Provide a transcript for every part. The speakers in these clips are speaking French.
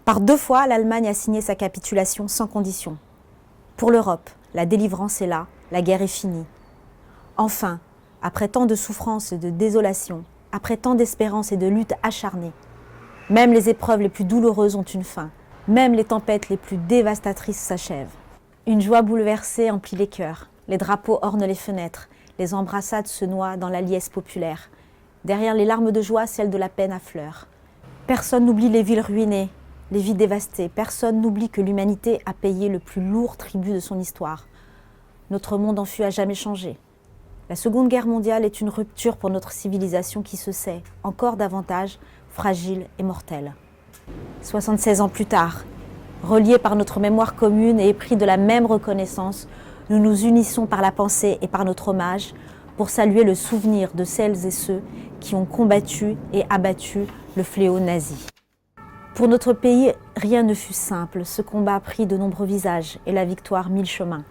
Par 2 fois, l'Allemagne a signé sa capitulation sans condition. Pour l'Europe, la délivrance est là, la guerre est finie. Enfin, après tant de souffrances et de désolation, après tant d'espérance et de luttes acharnées, même les épreuves les plus douloureuses ont une fin, même les tempêtes les plus dévastatrices s'achèvent. Une joie bouleversée emplit les cœurs, les drapeaux ornent les fenêtres, les embrassades se noient dans la liesse populaire. Derrière les larmes de joie, celles de la peine affleurent. Personne n'oublie les villes ruinées, les vies dévastées. Personne n'oublie que l'humanité a payé le plus lourd tribut de son histoire. Notre monde en fut à jamais changé. La Seconde Guerre mondiale est une rupture pour notre civilisation qui se sait, encore davantage, fragile et mortelle. 76 ans plus tard, reliés par notre mémoire commune et épris de la même reconnaissance, nous nous unissons par la pensée et par notre hommage pour saluer le souvenir de celles et ceux qui ont combattu et abattu le fléau nazi. Pour notre pays, rien ne fut simple. Ce combat prit de nombreux visages et la victoire 1000 chemins.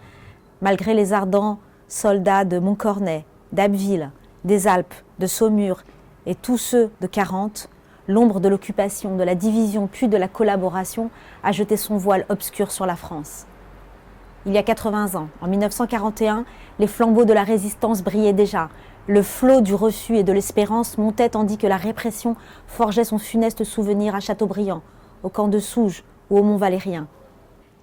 Malgré les ardents soldats de Montcornet, d'Abbeville, des Alpes, de Saumur et tous ceux de 40, l'ombre de l'occupation, de la division puis de la collaboration a jeté son voile obscur sur la France. Il y a 80 ans, en 1941, les flambeaux de la résistance brillaient déjà. Le flot du refus et de l'espérance montait tandis que la répression forgeait son funeste souvenir à Châteaubriand, au camp de Souges ou au Mont-Valérien.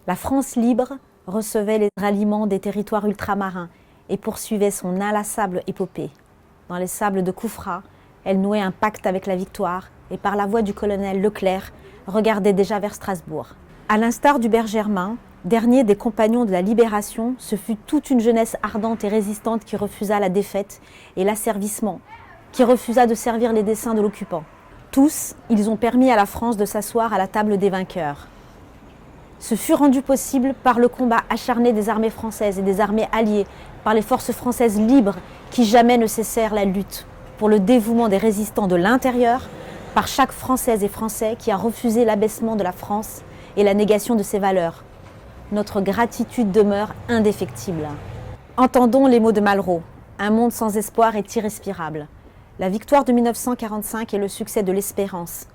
La France libre recevait les ralliements des territoires ultramarins et poursuivait son inlassable épopée. Dans les sables de Koufra, elle nouait un pacte avec la victoire et par la voix du colonel Leclerc regardait déjà vers Strasbourg. À l'instar d'Hubert Germain, dernier des compagnons de la Libération, ce fut toute une jeunesse ardente et résistante qui refusa la défaite et l'asservissement, qui refusa de servir les desseins de l'occupant. Tous, ils ont permis à la France de s'asseoir à la table des vainqueurs. Ce fut rendu possible par le combat acharné des armées françaises et des armées alliées, par les forces françaises libres qui jamais ne cessèrent la lutte, pour le dévouement des résistants de l'intérieur, par chaque Française et Français qui a refusé l'abaissement de la France et la négation de ses valeurs. Notre gratitude demeure indéfectible. Entendons les mots de Malraux. Un monde sans espoir est irrespirable. La victoire de 1945 est le succès de l'espérance.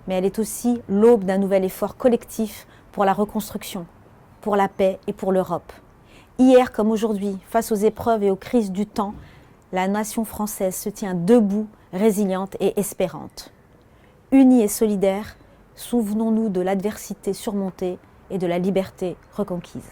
Mais elle est aussi l'aube d'un nouvel effort collectif pour la reconstruction, pour la paix et pour l'Europe. Hier comme aujourd'hui, face aux épreuves et aux crises du temps, la nation française se tient debout, résiliente et espérante. Unie et solidaire, souvenons-nous de l'adversité surmontée et de la liberté reconquise.